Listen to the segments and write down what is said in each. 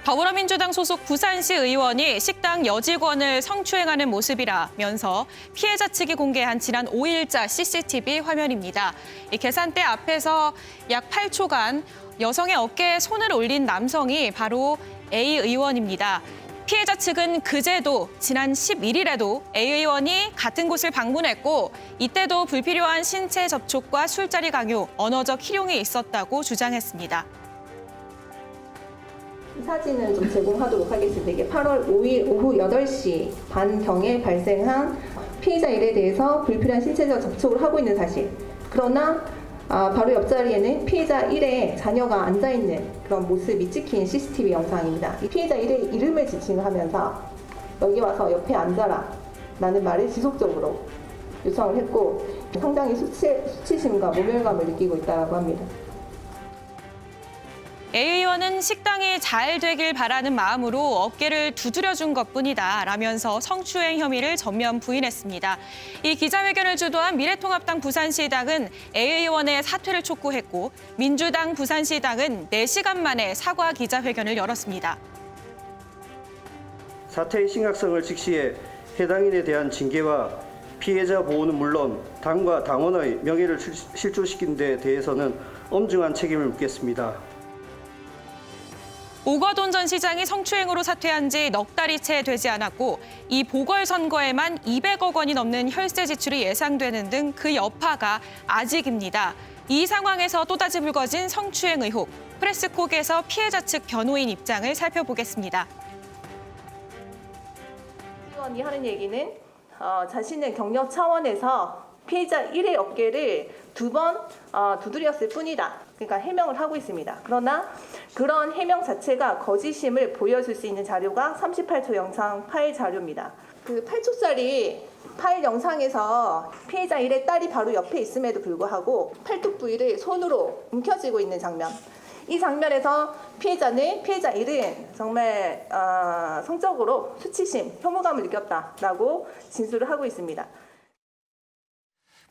더불어민주당 소속 부산시 의원이 식당 여직원을 성추행하는 모습이라면서 피해자 측이 공개한 지난 5일자 CCTV 화면입니다. 이 계산대 앞에서 약 8초간 여성의 어깨에 손을 올린 남성이 바로 A 의원입니다. 피해자 측은 그제도 지난 11일에도 A 의원이 같은 곳을 방문했고 이때도 불필요한 신체 접촉과 술자리 강요, 언어적 희롱이 있었다고 주장했습니다. 사진을 좀 제공하도록 하겠습니다. 이게 8월 5일 오후 8시 반경에 발생한 피해자 일에 대해서 불필요한 신체적 접촉을 하고 있는 사실. 그러나 바로 옆자리에는 피해자 1의 자녀가 앉아있는 그런 모습이 찍힌 CCTV 영상입니다. 이 피해자 1의 이름을 지칭하면서 여기 와서 옆에 앉아라 라는 말을 지속적으로 요청을 했고 상당히 수치심과 모멸감을 느끼고 있다고 합니다. A 의원은 식당이 잘 되길 바라는 마음으로 어깨를 두드려준 것뿐이다 라면서 성추행 혐의를 전면 부인했습니다. 이 기자회견을 주도한 미래통합당 부산시당은 A 의원의 사퇴를 촉구했고 민주당 부산시당은 4시간 만에 사과 기자회견을 열었습니다. 사태의 심각성을 직시해 해당인에 대한 징계와 피해자 보호는 물론 당과 당원의 명예를 실추시킨 데 대해서는 엄중한 책임을 묻겠습니다. 오거돈 전 시장이 성추행으로 사퇴한 지 넉 달이 채 되지 않았고 이 보궐선거에만 200억 원이 넘는 혈세 지출이 예상되는 등 그 여파가 아직입니다. 이 상황에서 또다시 불거진 성추행 의혹, 프레스콕에서 피해자 측 변호인 입장을 살펴보겠습니다. 의원이 하는 얘기는 자신은 경력 차원에서 피해자 1의 어깨를 2번 두드렸을 뿐이다. 그러니까 해명을 하고 있습니다. 그러나 그런 해명 자체가 거짓임을 보여줄 수 있는 자료가 38초 영상 파일 자료입니다. 그 8초짜리 파일 영상에서 피해자 1의 딸이 바로 옆에 있음에도 불구하고 팔뚝 부위를 손으로 움켜쥐고 있는 장면. 이 장면에서 피해자 1은 정말 성적으로 수치심, 혐오감을 느꼈다라고 진술을 하고 있습니다.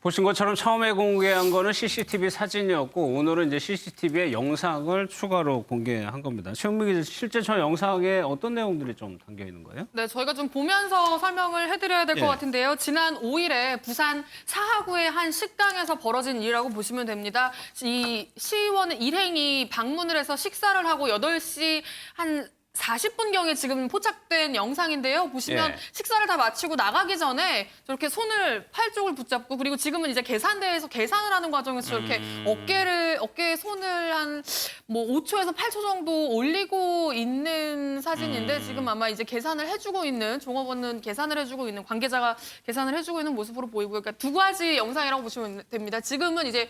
보신 것처럼 처음에 공개한 거는 CCTV 사진이었고 오늘은 이제 CCTV에 영상을 추가로 공개한 겁니다. 최영미 기자, 실제 저 영상에 어떤 내용들이 좀 담겨 있는 거예요? 네, 저희가 좀 보면서 설명을 해드려야 될 것 예. 같은데요. 지난 5일에 부산 사하구의 한 식당에서 벌어진 일이라고 보시면 됩니다. 이 시의원은 일행이 방문을 해서 식사를 하고 8시 한 40분경에 지금 포착된 영상인데요. 보시면 예. 식사를 다 마치고 나가기 전에 저렇게 손을 팔 쪽을 붙잡고 그리고 지금은 이제 계산대에서 계산을 하는 과정에서 저렇게 어깨에 손을 한 뭐 5초에서 8초 정도 올리고 있는 사진인데 지금 아마 이제 계산을 해주고 있는 종업원은 계산을 해주고 있는 관계자가 계산을 해주고 있는 모습으로 보이고요. 그러니까 두 가지 영상이라고 보시면 됩니다. 지금은 이제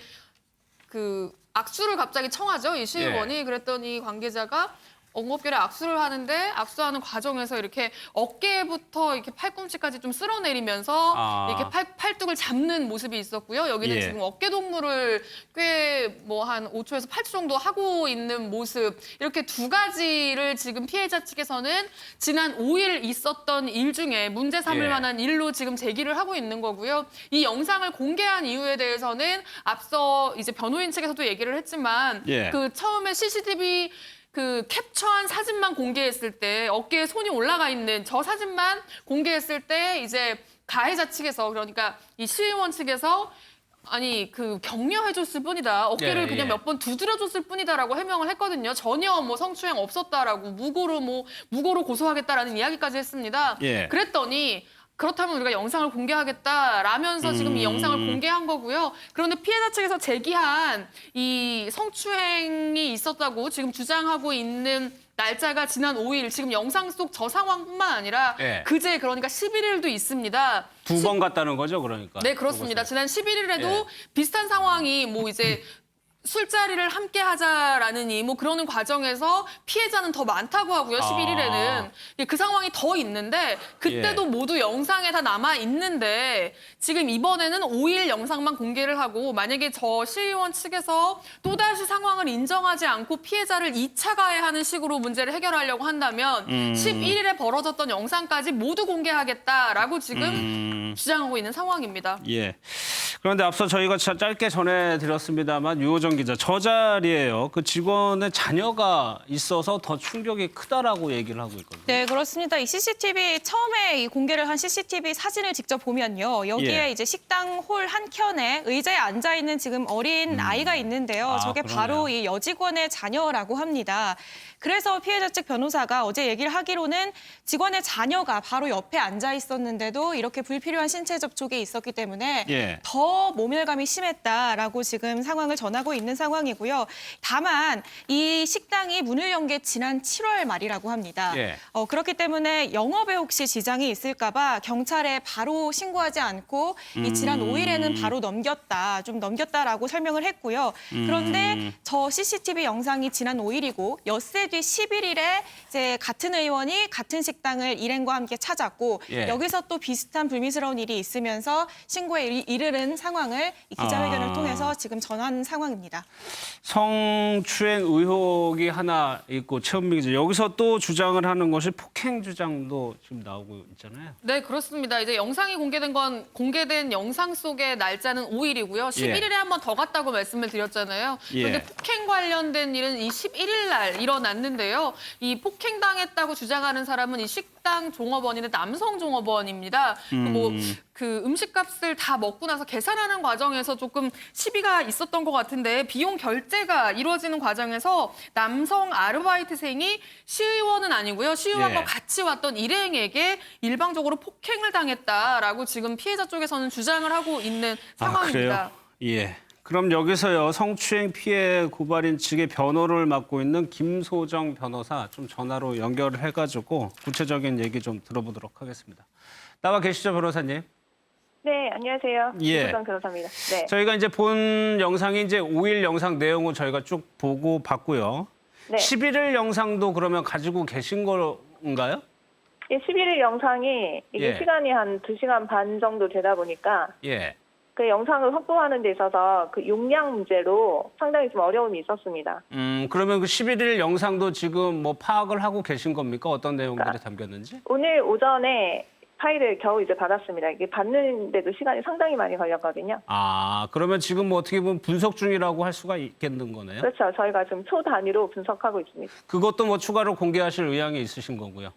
그 악수를 갑자기 청하죠. 이 시의원이. 예. 그랬더니 관계자가 엉겁결에 악수를 하는데 악수하는 과정에서 이렇게 어깨부터 이렇게 팔꿈치까지 좀 쓸어내리면서 이렇게 팔뚝을 잡는 모습이 있었고요. 여기는 예. 지금 어깨 동무를 꽤 뭐 한 5초에서 8초 정도 하고 있는 모습. 이렇게 두 가지를 지금 피해자 측에서는 지난 5일 있었던 일 중에 문제 삼을 예. 만한 일로 지금 제기를 하고 있는 거고요. 이 영상을 공개한 이유에 대해서는 앞서 이제 변호인 측에서도 얘기를 했지만 예. 그 처음에 CCTV 그 캡처한 사진만 공개했을 때 어깨에 손이 올라가 있는 저 사진만 공개했을 때 이제 가해자 측에서 그러니까 이 시의원 측에서 아니 그 격려해줬을 뿐이다. 어깨를 예, 그냥 예. 몇 번 두드려줬을 뿐이다라고 해명을 했거든요. 전혀 뭐 성추행 없었다라고 무고로 고소하겠다라는 이야기까지 했습니다. 예. 그랬더니 그렇다면 우리가 영상을 공개하겠다라면서 지금 이 영상을 공개한 거고요. 그런데 피해자 측에서 제기한 이 성추행이 있었다고 지금 주장하고 있는 날짜가 지난 5일, 지금 영상 속 저 상황뿐만 아니라 예. 그제 그러니까 11일도 있습니다. 2번 갔다는 거죠, 그러니까? 네, 그렇습니다. 지난 11일에도 예. 비슷한 상황이 뭐 이제 술자리를 함께 하자라는 뭐 그러는 과정에서 피해자는 더 많다고 하고요. 11일에는. 그 상황이 더 있는데 그때도 예. 모두 영상에 다 남아 있는데 지금 이번에는 5일 영상만 공개를 하고 만약에 저 시의원 측에서 또다시 상황을 인정하지 않고 피해자를 2차 가해하는 식으로 문제를 해결하려고 한다면 11일에 벌어졌던 영상까지 모두 공개하겠다라고 지금 주장하고 있는 상황입니다. 예. 그런데 앞서 저희가 짧게 전해드렸습니다만 유호정 기자, 저 자리에요. 그 직원의 자녀가 있어서 더 충격이 크다라고 얘기를 하고 있거든요. 네, 그렇습니다. 이 CCTV 처음에 이 공개를 한 CCTV 사진을 직접 보면요. 여기에 예. 이제 식당 홀 한켠에 의자에 앉아 있는 지금 어린 아이가 있는데요. 아, 저게 그러네요. 바로 이 여직원의 자녀라고 합니다. 그래서 피해자 측 변호사가 어제 얘기를 하기로는 직원의 자녀가 바로 옆에 앉아 있었는데도 이렇게 불필요한 신체 접촉이 있었기 때문에 예. 더 모멸감이 심했다라고 지금 상황을 전하고 있는 상황이고요. 다만 이 식당이 문을 연 게 지난 7월 말이라고 합니다. 예. 그렇기 때문에 영업에 혹시 지장이 있을까 봐 경찰에 바로 신고하지 않고 이 지난 5일에는 바로 넘겼다라고 설명을 했고요. 그런데 저 CCTV 영상이 지난 5일이고 엿새 뒤 11일에 이제 같은 의원이 같은 식당을 일행과 함께 찾았고 예. 여기서 또 비슷한 불미스러운 일이 있으면서 신고에 이르는 상황을 이 기자회견을 아. 통해서 지금 전한 상황입니다. 성추행 의혹이 하나 있고 최은미 기자, 여기서 또 주장을 하는 것이 폭행 주장도 지금 나오고 있잖아요. 네, 그렇습니다. 이제 영상이 공개된 영상 속의 날짜는 5일이고요. 11일에 한 번 더 갔다고 말씀을 드렸잖아요. 예. 그런데 폭행 관련된 일은 이 11일 날 일어났는데요. 이 폭행당했다고 주장하는 사람은 이 식당 종업원인데 남성 종업원입니다. 그 음식값을 다 먹고 나서 계산하는 과정에서 조금 시비가 있었던 것 같은데 비용 결제가 이루어지는 과정에서 남성 아르바이트생이 시의원은 아니고요. 시의원과 예. 같이 왔던 일행에게 일방적으로 폭행을 당했다라고 지금 피해자 쪽에서는 주장을 하고 있는 상황입니다. 아, 그래요? 예. 그럼 여기서요, 성추행 피해 고발인 측의 변호를 맡고 있는 김소정 변호사 좀 전화로 연결을 해가지고 구체적인 얘기 좀 들어보도록 하겠습니다. 나와 계시죠, 변호사님? 네, 안녕하세요. 예. 김소정 변호사입니다. 네. 저희가 이제 본 영상이 이제 5일 영상 내용을 저희가 쭉 보고 봤고요. 네. 11일 영상도 그러면 가지고 계신 건가요? 예, 11일 영상이 이게 예. 시간이 한 2시간 반 정도 되다 보니까 예. 그 영상을 확보하는 데 있어서 그 용량 문제로 상당히 좀 어려움이 있었습니다. 그러면 그 11일 영상도 지금 뭐 파악을 하고 계신 겁니까? 어떤 내용들이 담겼는지? 오늘 오전에 파일을 겨우 이제 받았습니다. 이게 받는데도 시간이 상당히 많이 걸렸거든요. 아, 그러면 지금 뭐 어떻게 보면 분석 중이라고 할 수가 있겠는 거네요? 그렇죠. 저희가 지금 초 단위로 분석하고 있습니다. 그것도 뭐 추가로 공개하실 의향이 있으신 거고요.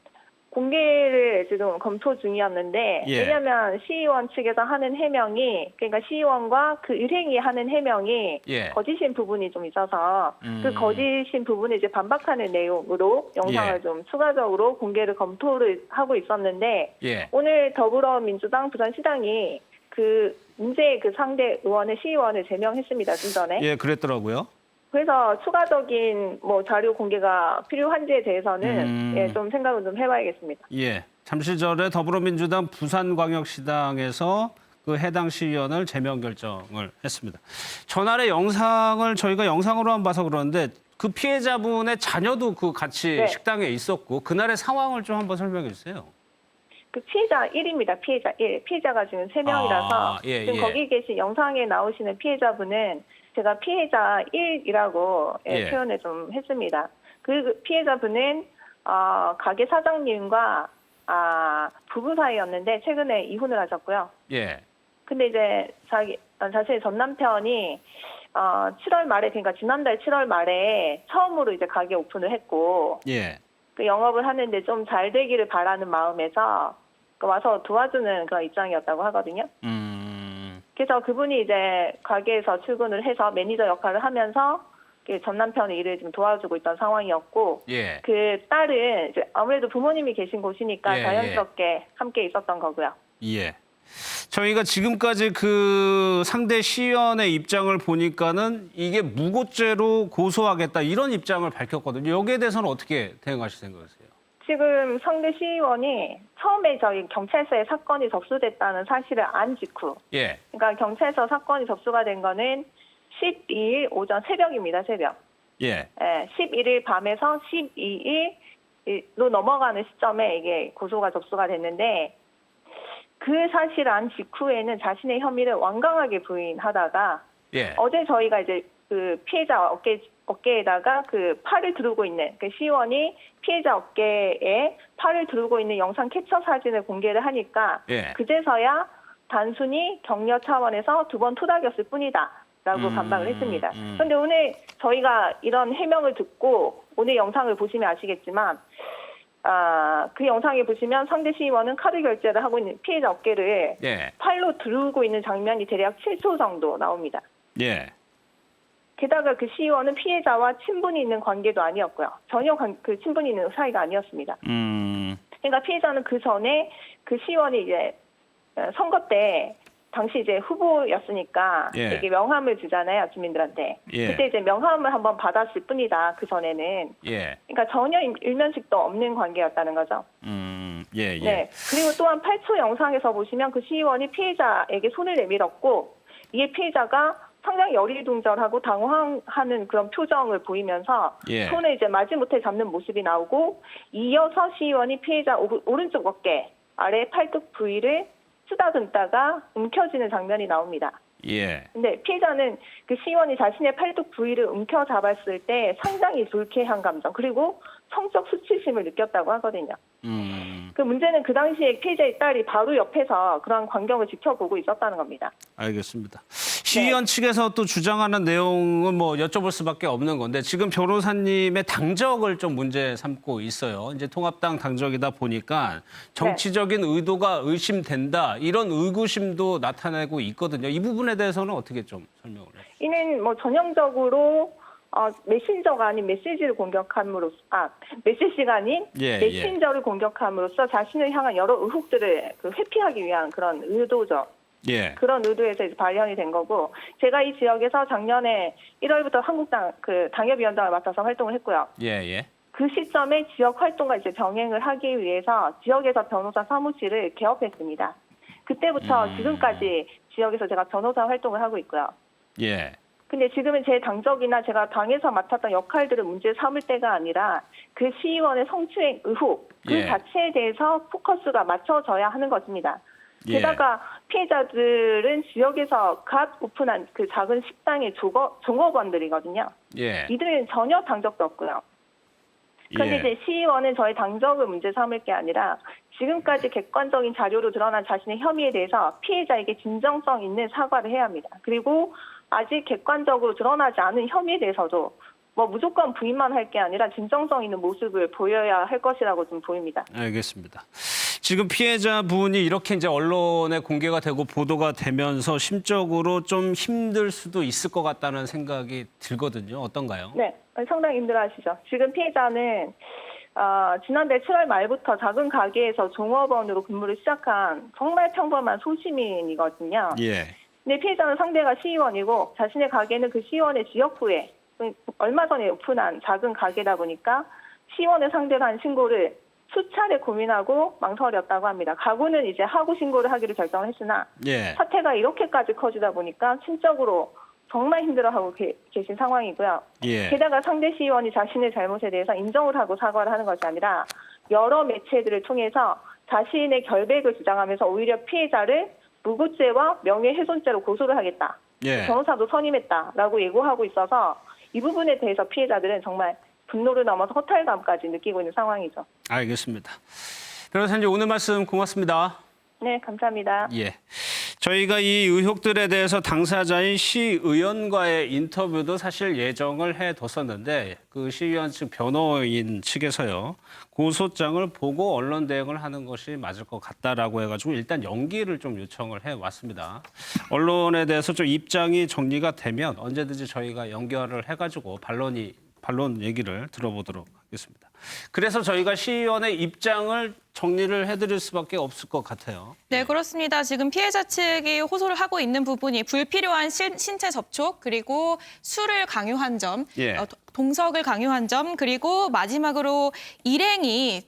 공개를 지금 검토 중이었는데 예. 왜냐하면 시의원 측에서 하는 해명이 그러니까 시의원과 그 일행이 하는 해명이 예. 거짓인 부분이 좀 있어서 그 거짓인 부분에 이제 반박하는 내용으로 영상을 예. 좀 추가적으로 공개를 검토를 하고 있었는데 예. 오늘 더불어민주당 부산시당이 그 문제의 그 상대 의원의 시의원을 제명했습니다. 좀 전에. 예, 그랬더라고요. 그래서 추가적인 뭐 자료 공개가 필요한지에 대해서는 예, 좀 생각을 좀 해봐야겠습니다. 예. 잠시 전에 더불어민주당 부산광역시당에서 그 해당 시의원을 제명 결정을 했습니다. 전날의 영상을 저희가 영상으로만 봐서 그러는데 그 피해자분의 자녀도 그 같이 네. 식당에 있었고 그날의 상황을 좀 한번 설명해 주세요. 그 피해자 1입니다. 피해자 1. 피해자가 지금 3명이라서 아, 예, 지금 예. 거기 계신 영상에 나오시는 피해자분은 제가 피해자 1이라고 예. 표현을 좀 했습니다. 그 피해자분은 가게 사장님과 부부 사이였는데 최근에 이혼을 하셨고요. 예. 근데 이제 자신의 전 남편이 7월 말에 그러니까 지난달 7월 말에 처음으로 이제 가게 오픈을 했고 예. 그 영업을 하는데 좀 잘 되기를 바라는 마음에서 와서 도와주는 그런 입장이었다고 하거든요. 그래서 그분이 이제 가게에서 출근을 해서 매니저 역할을 하면서 전 남편의 일을 좀 도와주고 있던 상황이었고 예. 그 딸은 이제 아무래도 부모님이 계신 곳이니까 예, 자연스럽게 함께 있었던 거고요. 예. 저희가 지금까지 그 상대 시의원의 입장을 보니까는 이게 무고죄로 고소하겠다 이런 입장을 밝혔거든요. 여기에 대해서는 어떻게 대응하실 생각이세요? 지금 상대 시의원이 처음에 저희 경찰서에 사건이 접수됐다는 사실을 안 직후, 예. 그러니까 경찰서 사건이 접수가 된 거는 12일 오전 새벽입니다. 새벽. 예. 11일 밤에서 12일로 넘어가는 시점에 이게 고소가 접수가 됐는데 그 사실 안 직후에는 자신의 혐의를 완강하게 부인하다가 예. 어제 저희가 이제 그 피해자 어깨에다가 그 팔을 두르고 있는 그 시의원이 피해자 어깨에 팔을 두르고 있는 영상 캡처 사진을 공개를 하니까 예. 그제서야 단순히 격려 차원에서 2번 토닥였을 뿐이다. 라고 반박을 했습니다. 그런데 오늘 저희가 이런 해명을 듣고 오늘 영상을 보시면 아시겠지만 그 영상에 보시면 상대 시의원은 카드 결제를 하고 있는 피해자 어깨를 예. 팔로 들고 있는 장면이 대략 7초 정도 나옵니다. 예. 게다가 그 시의원은 피해자와 친분이 있는 관계도 아니었고요. 전혀 그 친분이 있는 사이가 아니었습니다. 그러니까 피해자는 그 전에 그 시의원이 이제 선거 때 당시 이제 후보였으니까 예. 되게 명함을 주잖아요, 주민들한테. 예. 그때 이제 명함을 한번 받았을 뿐이다, 그 전에는. 예. 그러니까 전혀 일면식도 없는 관계였다는 거죠. 예, 예. 네. 그리고 또한 8초 영상에서 보시면 그 시의원이 피해자에게 손을 내밀었고 이게 피해자가 상당히 어리둥절하고 당황하는 그런 표정을 보이면서 예. 손을 이제 마지못해 잡는 모습이 나오고 이어서 시의원이 피해자 오른쪽 어깨 아래 팔뚝 부위를 쓰다듬다가 움켜쥐는 장면이 나옵니다. 예. 근데 피해자는 그 시의원이 자신의 팔뚝 부위를 움켜잡았을 때 상당히 불쾌한 감정 그리고 성적 수치심을 느꼈다고 하거든요. 그 문제는 그 당시에 피해자의 딸이 바로 옆에서 그런 광경을 지켜보고 있었다는 겁니다. 알겠습니다. 시의원 측에서 또 주장하는 내용은 뭐 여쭤볼 수밖에 없는 건데 지금 변호사님의 당적을 좀 문제 삼고 있어요. 이제 통합당 당적이다 보니까 정치적인 의도가 의심된다 이런 의구심도 나타내고 있거든요. 이 부분에 대해서는 어떻게 좀 설명을 해주세요? 이는 뭐 전형적으로 메신저가 아닌 메시지를 공격함으로써 메시지가 아닌 예, 메신저를 공격함으로써 자신을 향한 여러 의혹들을 회피하기 위한 그런 의도죠. 예. 그런 의도에서 이제 발현이 된 거고 제가 이 지역에서 작년에 1월부터 한국당 그 당협위원장을 맡아서 활동을 했고요. 예, 예. 그 시점에 지역 활동과 이제 병행을 하기 위해서 지역에서 변호사 사무실을 개업했습니다. 그때부터 지금까지 지역에서 제가 변호사 활동을 하고 있고요. 예. 근데 지금은 제 당적이나 제가 당에서 맡았던 역할들을 문제 삼을 때가 아니라 그 시의원의 성추행 의혹 그 예. 자체에 대해서 포커스가 맞춰져야 하는 것입니다. 예. 게다가 피해자들은 지역에서 갓 오픈한 그 작은 식당의 종업원들이거든요. 예. 이들은 전혀 당적도 없고요. 그런데 예. 이제 시의원은 저의 당적을 문제 삼을 게 아니라 지금까지 객관적인 자료로 드러난 자신의 혐의에 대해서 피해자에게 진정성 있는 사과를 해야 합니다. 그리고 아직 객관적으로 드러나지 않은 혐의에 대해서도 뭐 무조건 부인만 할 게 아니라 진정성 있는 모습을 보여야 할 것이라고 좀 보입니다. 알겠습니다. 지금 피해자분이 이렇게 이제 언론에 공개가 되고 보도가 되면서 심적으로 좀 힘들 수도 있을 것 같다는 생각이 들거든요. 어떤가요? 네, 상당히 힘들어하시죠. 지금 피해자는 지난달 7월 말부터 작은 가게에서 종업원으로 근무를 시작한 정말 평범한 소시민이거든요. 예. 근데 피해자는 상대가 시의원이고 자신의 가게는 그 시의원의 지역구에 얼마 전에 오픈한 작은 가게다 보니까 시의원을 상대로 한 신고를 수차례 고민하고 망설였다고 합니다. 가구는 이제 하고 신고를 하기로 결정을 했으나 예. 사태가 이렇게까지 커지다 보니까 심적으로 정말 힘들어하고 계신 상황이고요. 예. 게다가 상대 시의원이 자신의 잘못에 대해서 인정을 하고 사과를 하는 것이 아니라 여러 매체들을 통해서 자신의 결백을 주장하면서 오히려 피해자를 무고죄와 명예훼손죄로 고소를 하겠다. 예. 변호사도 선임했다라고 예고하고 있어서 이 부분에 대해서 피해자들은 정말 분노를 넘어서 허탈감까지 느끼고 있는 상황이죠. 알겠습니다. 변호사님 오늘 말씀 고맙습니다. 네, 감사합니다. 예. 저희가 이 의혹들에 대해서 당사자인 시의원과의 인터뷰도 사실 예정을 해뒀었는데 그 시의원 측 변호인 측에서요. 고소장을 보고 언론 대응을 하는 것이 맞을 것 같다라고 해가지고 일단 연기를 좀 요청을 해왔습니다. 언론에 대해서 좀 입장이 정리가 되면 언제든지 저희가 연결을 해가지고 반론 얘기를 들어보도록 하겠습니다. 그래서 저희가 시의원의 입장을 정리를 해드릴 수밖에 없을 것 같아요. 네, 그렇습니다. 지금 피해자 측이 호소를 하고 있는 부분이 불필요한 신체 접촉, 그리고 술을 강요한 점, 예. 동석을 강요한 점, 그리고 마지막으로 일행이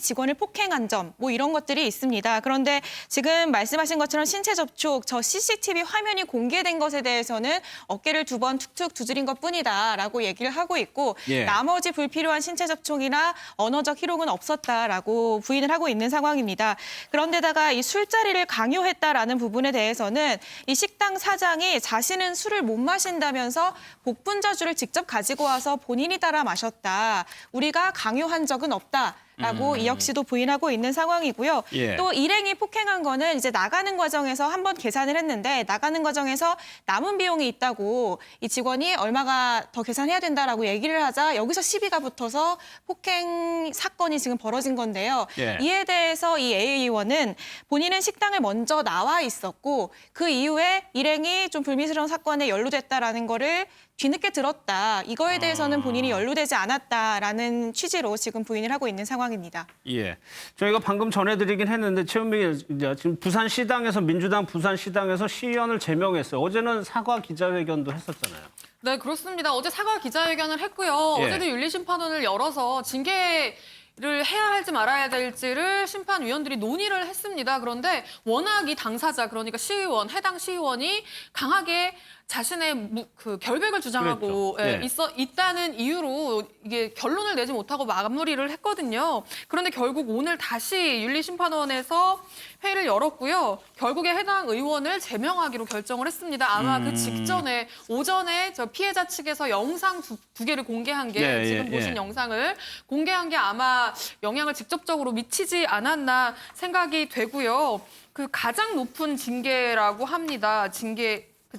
직원을 폭행한 점, 뭐 이런 것들이 있습니다. 그런데 지금 말씀하신 것처럼 신체 접촉, 저 CCTV 화면이 공개된 것에 대해서는 어깨를 2번 툭툭 두드린 것뿐이다라고 얘기를 하고 있고 예. 나머지 불필요한 신체 접촉이나 언어적 희롱은 없었다라고 부인을 하고 있는 상황입니다. 그런데다가 이 술자리를 강요했다라는 부분에 대해서는 이 식당 사장이 자신은 술을 못 마신다면서 복분자주를 직접 가지고 와서 본인이 따라 마셨다. 우리가 강요한 적은 없다. 라고 이혁 씨도 부인하고 있는 상황이고요. 예. 또 일행이 폭행한 거는 이제 나가는 과정에서 한번 계산을 했는데 나가는 과정에서 남은 비용이 있다고 이 직원이 얼마가 더 계산해야 된다라고 얘기를 하자 여기서 시비가 붙어서 폭행 사건이 지금 벌어진 건데요. 예. 이에 대해서 이 A 의원은 본인은 식당을 먼저 나와 있었고 그 이후에 일행이 좀 불미스러운 사건에 연루됐다라는 거를 뒤늦게 들었다. 이거에 대해서는 본인이 연루되지 않았다라는 취지로 지금 부인을 하고 있는 상황입니다. 예. 저희가 방금 전해드리긴 했는데 최은미 기자 지금 부산시당에서 민주당 부산시당에서 시의원을 제명했어요. 어제는 사과 기자회견도 했었잖아요. 네, 그렇습니다. 어제 사과 기자회견을 했고요. 예. 어제도 윤리심판원을 열어서 징계를 해야 할지 말아야 될지를 심판위원들이 논의를 했습니다. 그런데 워낙 이 당사자, 그러니까 시의원, 해당 시의원이 강하게 자신의 그 결백을 주장하고 그랬죠. 있다는 이유로 이게 결론을 내지 못하고 마무리를 했거든요. 그런데 결국 오늘 다시 윤리심판원에서 회의를 열었고요. 결국에 해당 의원을 제명하기로 결정을 했습니다. 아마 그 직전에 오전에 저 피해자 측에서 영상 두 개를 공개한 게 예, 지금 예, 보신 예. 영상을 공개한 게 아마 영향을 직접적으로 미치지 않았나 생각이 되고요. 그 가장 높은 징계라고 합니다.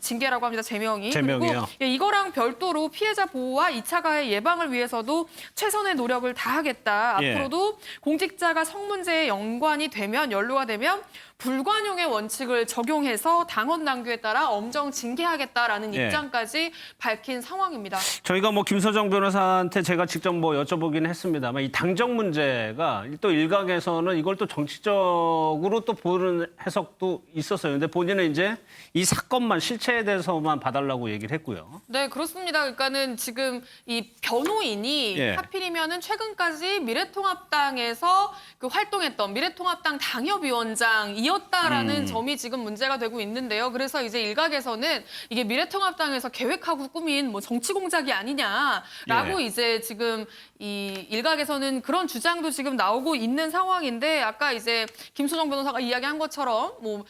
징계라고 합니다. 제명이. 제명이요? 그리고 이거랑 별도로 피해자 보호와 2차 가해 예방을 위해서도 최선의 노력을 다하겠다. 예. 앞으로도 공직자가 성문제에 연관이 되면 연루가 되면 불관용의 원칙을 적용해서 당원 당규에 따라 엄정 징계하겠다라는 예. 입장까지 밝힌 상황입니다. 저희가 뭐 김소정 변호사한테 제가 직접 뭐 여쭤보긴 했습니다만 이 당정 문제가 또 일각에서는 이걸 또 정치적으로 또 보는 해석도 있었어요. 근데 본인은 이제 이 사건만 실체에 대해서만 봐달라고 얘기를 했고요. 네, 그렇습니다. 그러니까는 지금 이 변호인이 예. 하필이면은 최근까지 미래통합당에서 그 활동했던 미래통합당 당협위원장이었다라는 점이 지금 문제가 되고 있는데요. 그래서 이제 일각에서는 이게 미래통합당에서 계획하고 꾸민 뭐 정치 공작이 아니냐라고 예. 이제 지금 이 일각에서는 그런 주장도 지금 나오고 있는 상황인데 아까 이제 김소정 변호사가 이야기한 것처럼 뭐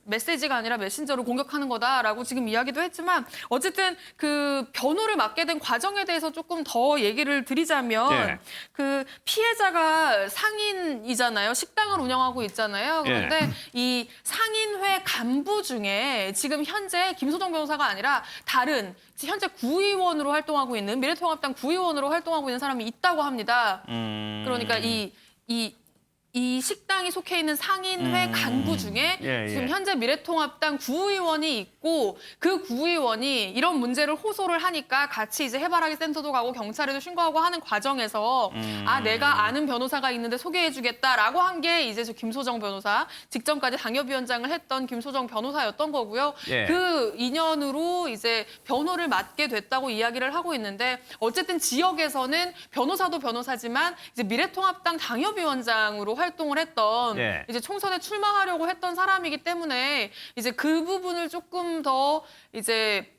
메시지가 아니라 메신저로 공격하는 거다라고 지금 이야기도 했지만 어쨌든 그 변호를 맡게 된 과정에 대해서 조금 더 얘기를 드리자면 예. 그 피해자가 상인이잖아요. 식당을 운영하고 있잖아요. 그런데 예. 이 상인회 간부 중에 지금 현재 김소정 변호사가 아니라 다른 현재 구의원으로 활동하고 있는 미래통합당 구의원으로 활동하고 있는 사람이 있다고 합니다. 그러니까 이 식당이 속해 있는 상인회 간부 중에 예, 지금 예. 현재 미래통합당 구의원이 있고 그 구의원이 이런 문제를 호소를 하니까 같이 이제 해바라기 센터도 가고 경찰에도 신고하고 하는 과정에서 아 내가 아는 변호사가 있는데 소개해주겠다라고 한 게 이제 저 김소정 변호사 직전까지 당협위원장을 했던 김소정 변호사였던 거고요. 예. 그 인연으로 이제 변호를 맡게 됐다고 이야기를 하고 있는데 어쨌든 지역에서는 변호사도 변호사지만 이제 미래통합당 당협위원장으로 활동을 했던 예. 이제 총선에 출마하려고 했던 사람이기 때문에 이제 그 부분을 조금 더 이제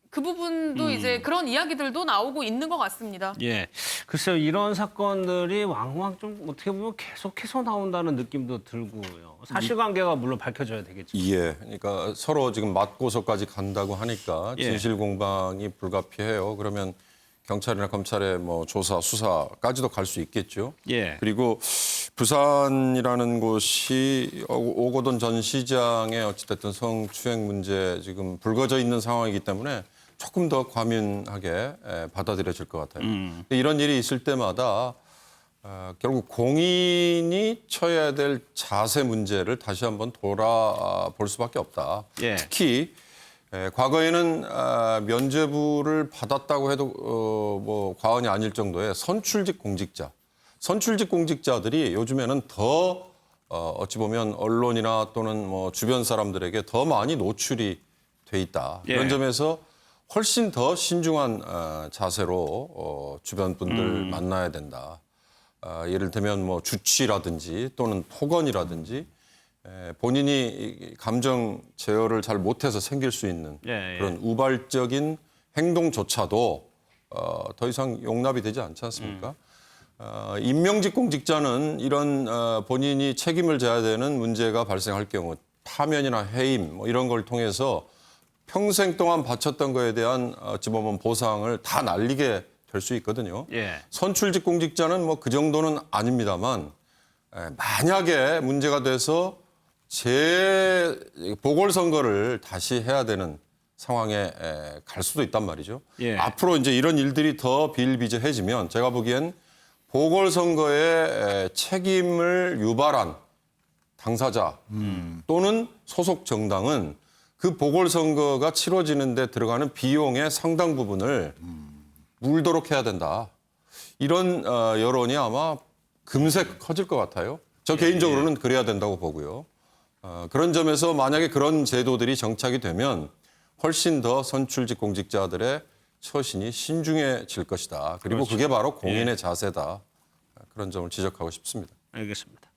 그 부분도 이제 그런 이야기들도 나오고 있는 것 같습니다. 예. 글쎄요, 이런 사건들이 왕왕 좀 어떻게 보면 계속해서 나온다는 느낌도 들고요. 사실관계가 물론 밝혀져야 되겠죠. 예, 그러니까 서로 지금 맞고서까지 간다고 하니까 예. 진실 공방이 불가피해요. 그러면 경찰이나 검찰의 뭐 조사, 수사까지도 갈 수 있겠죠. 예. 그리고 부산이라는 곳이 오거돈 전 시장의 어찌됐든 성추행 문제 지금 불거져 있는 상황이기 때문에 조금 더 과민하게 받아들여질 것 같아요. 근데 이런 일이 있을 때마다 결국 공인이 처해야 될 자세 문제를 다시 한번 돌아볼 수밖에 없다. 예. 특히 과거에는 면죄부를 받았다고 해도 뭐 과언이 아닐 정도의 선출직 공직자들이 요즘에는 더 어찌 보면 언론이나 또는 뭐 주변 사람들에게 더 많이 노출이 돼 있다. 예. 이런 점에서 훨씬 더 신중한 자세로 주변 분들 만나야 된다. 예를 들면 뭐 주치라든지 또는 토건이라든지 본인이 감정 제어를 잘 못해서 생길 수 있는 예, 예. 그런 우발적인 행동조차도 더 이상 용납이 되지 않지 않습니까? 임명직 공직자는 이런 본인이 책임을 져야 되는 문제가 발생할 경우 파면이나 해임 뭐 이런 걸 통해서 평생 동안 바쳤던 거에 대한 어찌 보면 보상을 다 날리게 될 수 있거든요. 예. 선출직 공직자는 뭐 그 정도는 아닙니다만 만약에 문제가 돼서 보궐선거를 다시 해야 되는 상황에 갈 수도 있단 말이죠. 예. 앞으로 이제 이런 일들이 더 비일비재해지면 제가 보기엔 보궐선거에 책임을 유발한 당사자 또는 소속 정당은 그 보궐선거가 치러지는 데 들어가는 비용의 상당 부분을 물도록 해야 된다. 이런 여론이 아마 금세 커질 것 같아요. 저 개인적으로는 그래야 된다고 보고요. 그런 점에서 만약에 그런 제도들이 정착이 되면 훨씬 더 선출직 공직자들의 처신이 신중해질 것이다. 그리고 그게 바로 공인의 자세다. 그런 점을 지적하고 싶습니다. 알겠습니다.